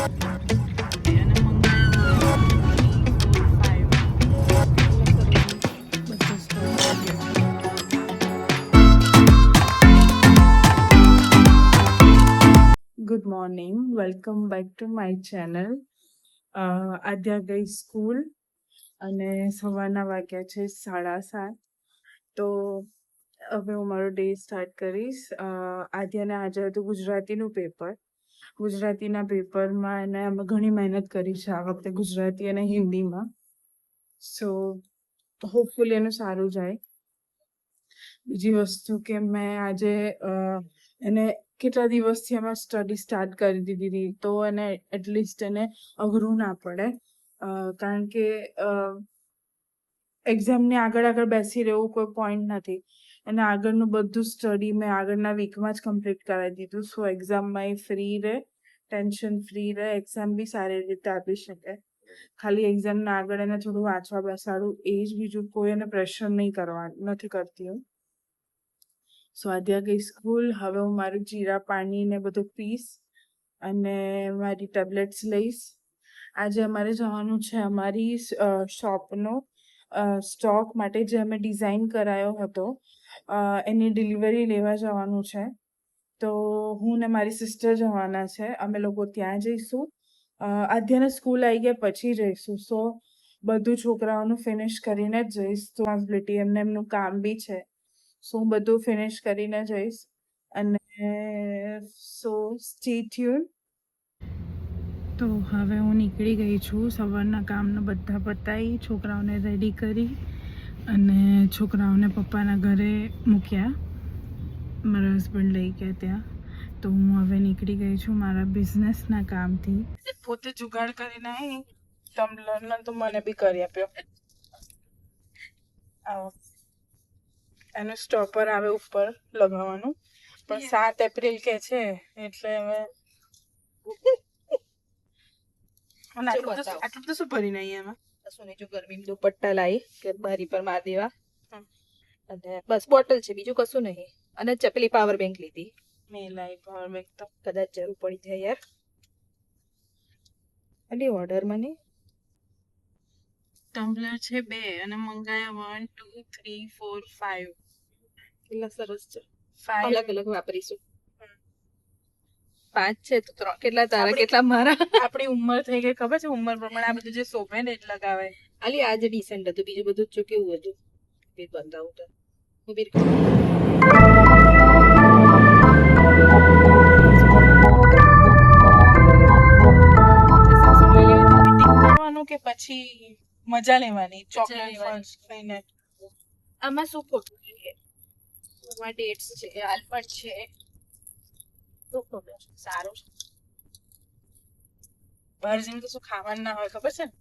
અને મંગાયા 1 2 3 4 5 બધો સ્ટોક આવી ગયો છે. Good morning, welcome back to my channel. Adya ગઈ સ્કૂલ અને સવારના વાગ્યા છે 7:30. તો હવે હું મારો ડે સ્ટાર્ટ કરીશ. આદ્યાને આજે હતું ગુજરાતીનું પેપર. ગુજરાતીના પેપરમાં એને અમે ઘણી મહેનત કરી છે આ વખતે ગુજરાતી અને હિન્દીમાં. સો હોપફુલી એનું સારું જાય. બીજી વસ્તુ કે મેં આજે એને કેટલા દિવસથી અમે સ્ટડી સ્ટાર્ટ કરી દીધી હતી, તો એને એટલીસ્ટ એને અઘરું ના પડે, કારણ કે એક્ઝામની આગળ બેસી રહેવું કોઈ પોઈન્ટ નથી. અને આગળનું બધું સ્ટડી મેં આગળના વીકમાં જ કમ્પ્લીટ કરાવી દીધું. સો એક્ઝામમાં એ ફ્રી રહે, ટેન્શન ફ્રી રહે, એક્ઝામ બી સારી રીતે આપી શકે. ખાલી એક્ઝામના આગળ એને થોડું વાંચવા બેસાડું, એ જ, બીજું કોઈ એને પ્રેશર નથી કરતી હું. સો આદ્યા ગઈ સ્કૂલ. હવે હું મારું જીરા પાણી ને બધું પીશ અને મારી ટેબ્લેટ્સ લઈશ. આજે અમારે જવાનું છે અમારી શોપનો સ્ટોક માટે, જે અમે ડિઝાઇન કરાયો હતો એની ડિલિવરી લેવા જવાનું છે. તો હું ને મારી સિસ્ટર જવાના છે. અમે લોકો ત્યાં જઈશું. આદ્યાને સ્કૂલ આવી ગયા પછી જઈશું. સો બધું છોકરાઓનું ફિનિશ કરીને જ જઈશ. તો રિસ્પોન્સિબિલિટી એમનું કામ બી છે. સો હું બધું ફિનિશ કરીને જઈશ. અને સો સ્ટે ટ્યુન. તો હવે હું નીકળી ગઈ છું. સવારના કામને બધા પતાવી, છોકરાઓને રેડી કરી અને છોકરાઓને પપ્પાના ઘરે મૂક્યા. મારા હસબન્ડ લઈ ગયા ત્યાં. તો હું હવે નીકળી ગઈ છું મારા બિઝનેસના કામથી. પોતે જુગાડ કરીને આવી ટમ્બલરનો, તો મને બી કરી આપ્યો. એનું સ્ટોપર આવે ઉપર લગાવવાનું, પણ 7 એપ્રિલ કે છે એટલે હવે આટલું તો શું ભરી નહીં એમાં કશું નહીં. જો ગરમીમાં દુપટ્ટા લાવી કે બારી પર માર દેવા, અને બસ બોટલ છે, બીજું કશું નહીં. અને ચપલી પાવર બેંક લીધી. મેં લાવી પાવર બેંક, તો કદાચ જરૂર પડી જાય યાર. અને ઓર્ડર મને ટમ્બલર છે 2 અને મંગાયા 1 2 3 4 5. કેટલા સરસ છે. 5 અલગ અલગ વાપરીશું. 5 છે તો 3 કેટલા તારા કેટલા મારા? આપણી ઉંમર થઈ ગઈ, ખબર છે? ઉંમર પ્રમાણે આ બધું જે શોભે ને જ લગાવે. આલી આજે ડિસેન્ટ હતું, બીજું બધું જો કેવું હતું. બી બતાવું તો હું બી કરવાનું કે પછી મજા લેવાની ચોકલેટ ફર્સ્ટ ખાઈને. આમાં શું ખોટું છે? આમાં ડેટ્સ છે, આલ્મંડ છે, સારું છે. બહાર જઈને તો શું ખાવાનું ના હોય, ખબર છે ને?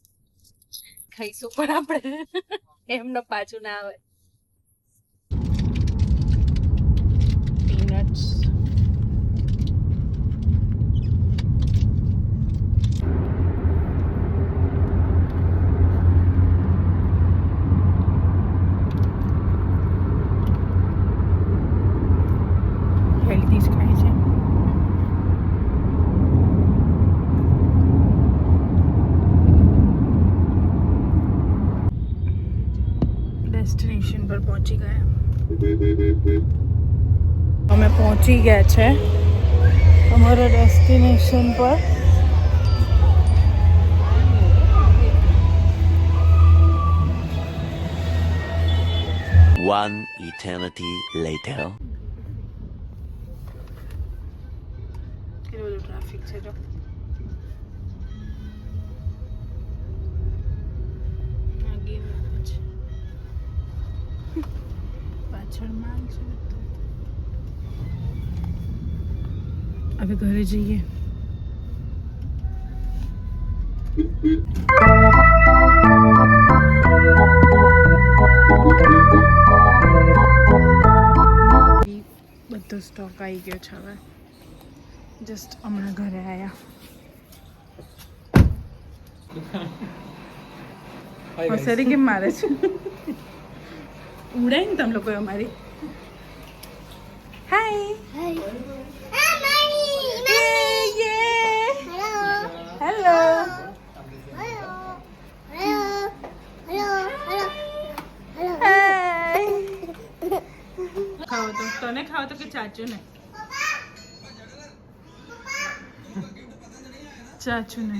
ખાઈશું પણ આપણે એમને પાછું ના આવે. પીનટ્સ. હેલ્ધી જ ખાય છે. ડેસ્ટિનેશન પર પહોંચી ગયા. અમે પહોંચી ગયા છે અમારા ડેસ્ટિનેશન પર. One eternity later. કેટલું બધું ટ્રાફિક છે જો. પાછળ માલ છે બધું. હવે ઘરે જઈએ. બધો સ્ટોક આવી ગયો છે. હવે જસ્ટ હમણાં ઘરે આવ્યા. હોશિયારી કેમ મારે છે? ઉડાય ને તમે લોકો અમારી. હાય. ખાવ તો કે ચાચુ ને ચાચુ ને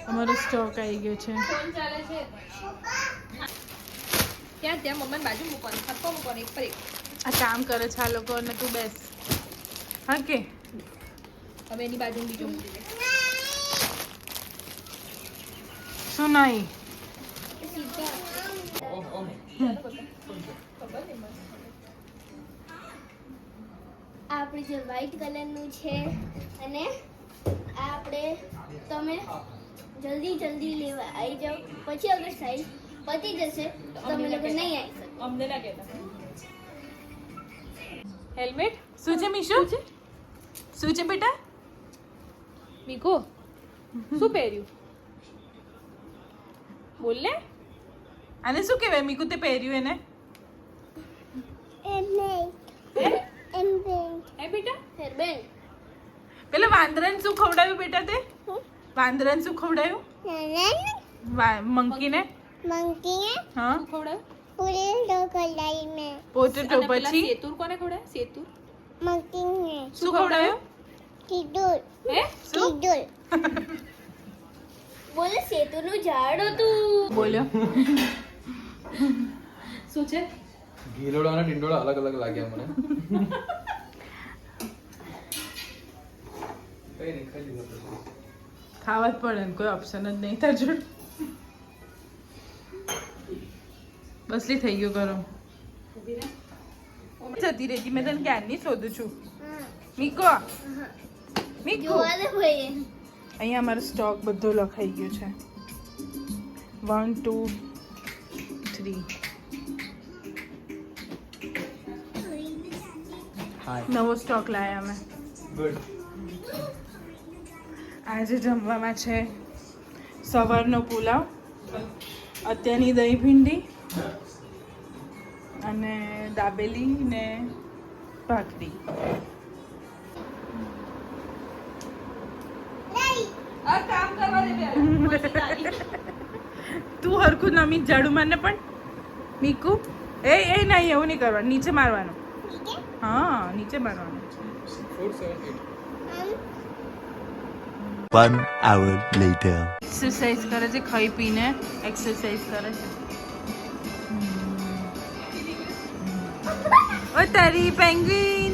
અમારો સ્ટોક આવી ગયો છે ફોન ચાલે છે ત્યાં ત્યાં મમ્માને બાજુ મૂકવાનું થપ્પો મૂકવાનો એક પર એક આ કામ કરે છે આ લોકો અને તું બેસ હા કે હવે એની બાજુ બીજું મૂકી દે શું નહીં આપણે જે વ્હાઈટ કલરનું છે અને આ આપણે તમે જલ્દી લેવા આવી જાઓ પછી અગર સાઈઝ પતી જશે તો તમે લોકો નહીં આવી શકો અમને ના કહેતા હેલ્મેટ શું છે મીશુ શું છે બેટા મીકો શું પહેર્યું બોલ ને આને શું કહેવાય મીકુ તે પહેર્યું એને હે બેટા હેરબેન્ડ પેલા વાંદરાને શું ખવડાવ્યું બેટા તે વાંદરાને શું ખવડાવ્યું મંકીને મંકીને હા શું ખવડાવ્યું પૂરી ઢોકળાઈ મેં પોટેટો અને પેલા પછી સેતુર કોને ખવડાવ્યું સેતુર મંકીને શું ખવડાવ્યું કીધું હે શું કીધું બોલે સેતુનું ઝાડ હતું બોલ્યો શું છે ગીલોડો અને ટિંડોળા અલગ અલગ લાગ્યા મને કઈ નહીં ખાઈ લીધો પછી. ખાવા જ પડે ને કોઈ ઓપ્શન જ નહીં તાર જોડે બસલી થઈ ગયું ગરમ જતી રહેતી મેં તને ક્યારની શોધું છું મીકો મીકો જોવા દે ભાઈ અહીંયા અમારો સ્ટોક બધો લખાઈ ગયો છે 1 2 3 નવો સ્ટોક લાયા અમે ગુડ આજે જમવામાં છે સવારનો પુલાવ અત્યારની દહીં ભીંડી અને દાબેલી ને ભાખરી આ કામ કરવા દે તું હરખું નમી ઝાડુ મારને પણ મીકુ એ નહીં એવું નહીં કરવાનું નીચે મારવાનું હા નીચે મારવાનું 4 7 1 hour later. એક્સરસાઇઝ કરે છે ખાઈ પીને એક્સરસાઇઝ કરે છે ઓ તારી પેંગ્વિન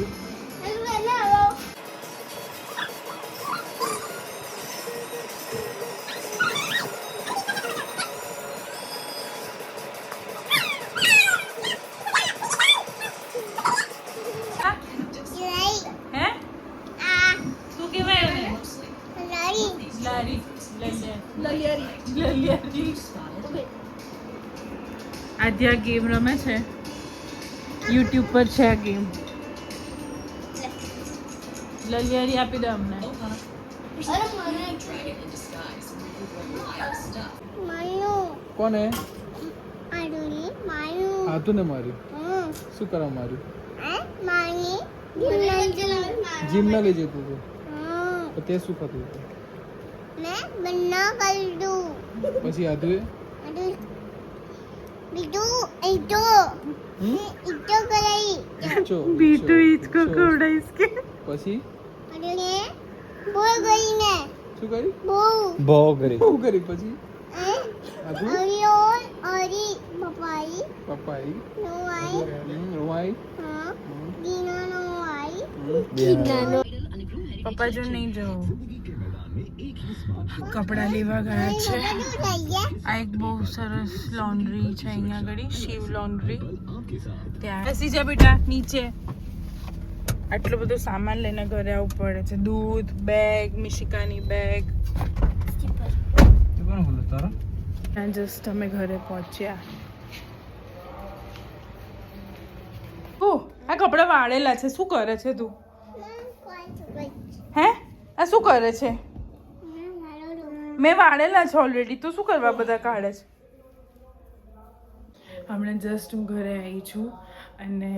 હે શું કહેવાય એને લારી લલિયારી આદ્યા ગેમ રમે છે યુટ્યુબ પર છે આ ગેમ લલિયારી આપી દે અમને કોને મારું હાથું ને માર્યું શું કરવા માર્યું જીમ ના લઈ જતું હતું તો તે શું થતું હતું પછી હાથુએ बीटू इसको खवड़ा इसके પછી બોલ ગઈ ને શું કરી બહુ બહુ કરી પછી હાથું અરી પપાઈ પપ્પાઈ નોવાઈ રોવાઈ હા દીના નોવાઈ પપ્પા જો નહીં જવું કપડાં લેવા ગયા છે આ એક બહુ સરસ લોન્ડ્રી છે અહીંયા આગળ શિવ લોન્ડ્રી ત્યાં બેસી જા બેટા નીચે આટલો બધો સામાન લઈને ઘરે આવવું પડે છે દૂધ બેગ મિશિકાની બેગ કોણ બોલે તારા ત્યાં જસ્ટ અમે ઘરે પહોંચ્યા ઓ આ કપડાં વાળેલા છે શું કરે છે તું હે આ શું કરે છે મેં વાળેલા છે ઓલરેડી તું શું કરવા બધા કાઢે છે હમણાં જસ્ટ હું ઘરે આવી છું અને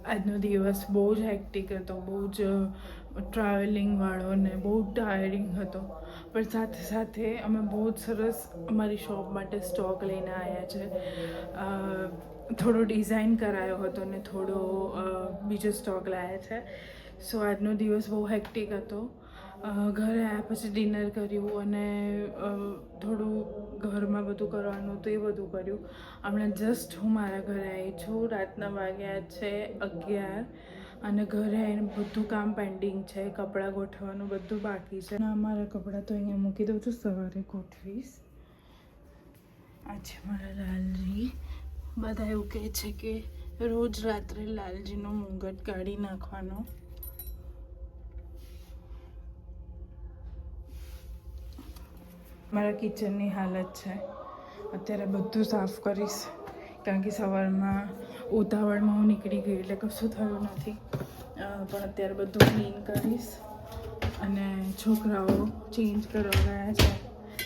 આજનો દિવસ બહુ જ હેક્ટિક હતો બહુ જ ટ્રાવેલિંગવાળો ને બહુ ટાયરિંગ હતો પણ સાથે સાથે અમે બહુ જ સરસ અમારી શોપ માટે સ્ટોક લઈને આવ્યા છે થોડો ડિઝાઇન કરાયો હતો ને થોડો બીજો સ્ટોક લાવ્યા છે. સો આજનો દિવસ બહુ હેક્ટિક હતો. ઘરે આવ્યા પછી ડિનર કર્યું અને થોડું ઘરમાં બધું કરવાનું હતું, એ બધું કર્યું. હમણાં જસ્ટ હું મારા ઘરે આવી છું. રાતના વાગ્યા છે 11 અને ઘરે આવીને બધું કામ પેન્ડિંગ છે. કપડાં ગોઠવવાનું બધું બાકી છે. અને અમારા કપડાં તો અહીંયા મૂકી દઉં છું, સવારે ગોઠવીશ. આ છે મારા લાલજી. બધા એવું કહે છે કે રોજ રાત્રે લાલજીનો મુંગટ કાઢી નાખવાનો. મારા કિચનની હાલત છે અત્યારે. બધું સાફ કરીશ કારણ કે સવારમાં ઉતાવળમાં હું નીકળી ગઈ એટલે કશું થયું નથી. પણ અત્યારે બધું ક્લીન કરીશ. અને છોકરાઓ ચેન્જ કરવા ગયા છે.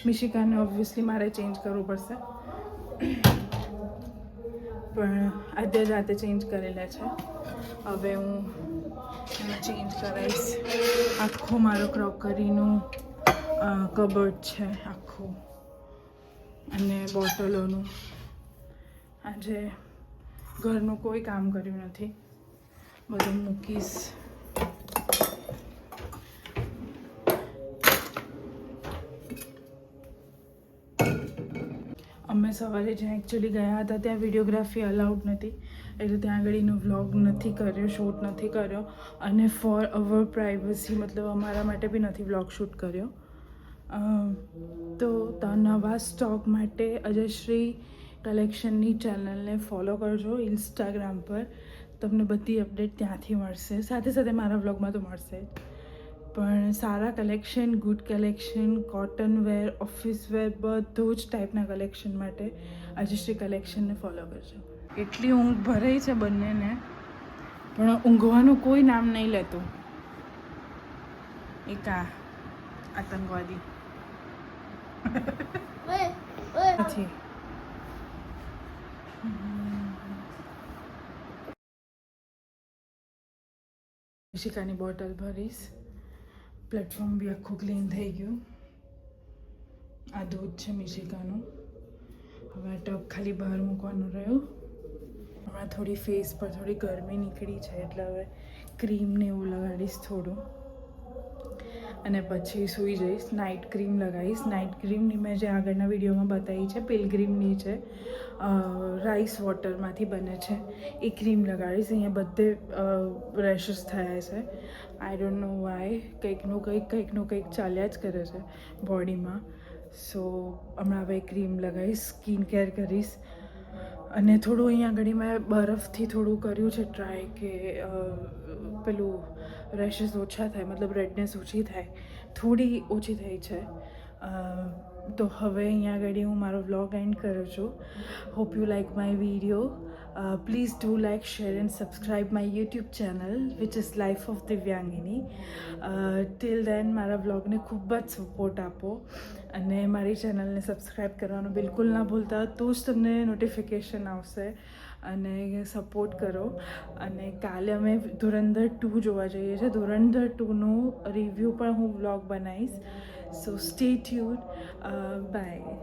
મિશિકાને ઓબ્વિયસલી મારે ચેન્જ કરવું પડશે, પણ આજે રાતે ચેન્જ કરેલા છે. હવે હું એને ચેન્જ કરાવીશ. આખો મારો ક્રોકરીનું કબર્ડ છે આખું, અને બોટલોનું. આજે ઘરનું કોઈ કામ કર્યું નથી, બધું મૂકીશ. અમે સવારે જ્યાં એકચ્યુઅલી ગયા હતા ત્યાં વિડીયોગ્રાફી અલાઉડ નથી, એટલે ત્યાં આગળનો વ્લોગ નથી કર્યો, શૂટ નથી કર્યો. અને ફોર અવર પ્રાઇવસી મતલબ અમારા માટે બી નથી વ્લોગ શૂટ કર્યો. તો નવા સ્ટોક માટે અજયશ્રી કલેક્શનની ચેનલને ફોલો કરજો ઇન્સ્ટાગ્રામ પર. તમને બધી અપડેટ ત્યાંથી મળશે. સાથે સાથે મારા વ્લોગમાં તો મળશે જ, પણ સારા કલેક્શન, ગુડ કલેક્શન, કોટન વેર, ઓફિસ વેર, બધું જ ટાઈપના કલેક્શન માટે અજયશ્રી કલેક્શનને ફોલો કરજો. એટલી ઊંઘ ભરાઈ છે બંનેને, પણ ઊંઘવાનું કોઈ નામ નહીં લેતું. એક આતંકવાદી નથી. મિશિકાની બોટલ ભરીશ. પ્લેટફોર્મ બી આખું ક્લીન થઈ ગયું. આ દૂધ છે મિશિકાનું. હવે આ ટબ ખાલી બહાર મૂકવાનું રહ્યું. હમણાં થોડી ફેસ પર થોડી ગરમી નીકળી છે એટલે હવે ક્રીમ ને એવું લગાડીશ થોડું, અને પછી સૂઈ જઈશ. નાઇટ ક્રીમ લગાવીશ. નાઇટ ક્રીમની મેં જે આગળના વિડીયોમાં બતાવી છે, પિલગ્રીમની છે, રાઈસ વોટરમાંથી બને છે, એ ક્રીમ લગાડીશ. અહીંયા બધે રેશિસ થયા છે. I don't know Y. કંઈકનું કંઈક ચાલ્યા જ કરે છે બોડીમાં. સો હમણાં હવે ક્રીમ લગાવીશ, સ્કિન કેર કરીશ. અને થોડું અહીંયા આગળ મેં બરફથી થોડું કર્યું છે ટ્રાય કે પેલું રેશિસ ઓછા થાય, મતલબ રેડનેસ ઓછી થાય. થોડી ઓછી થઈ છે. તો હવે અહીંયા આગળ હું મારો વ્લોગ એન્ડ કરું છું. Hope you like my video. Please do like, share and subscribe my YouTube channel which is life of Divyangini. Till then મારા વ્લોગને ખૂબ જ સપોર્ટ આપો અને મારી ચેનલને સબસ્ક્રાઈબ કરવાનું બિલકુલ ના ભૂલતા, તો જ તમને નોટિફિકેશન આવશે. અને સપોર્ટ કરો. અને કાલે અમે ધુરંધર 2 જોવા જઈએ છીએ. ધુરંધર 2નું રિવ્યૂ પણ હું વ્લોગ બનાવીશ. સો સ્ટે ટ્યુન. બાય.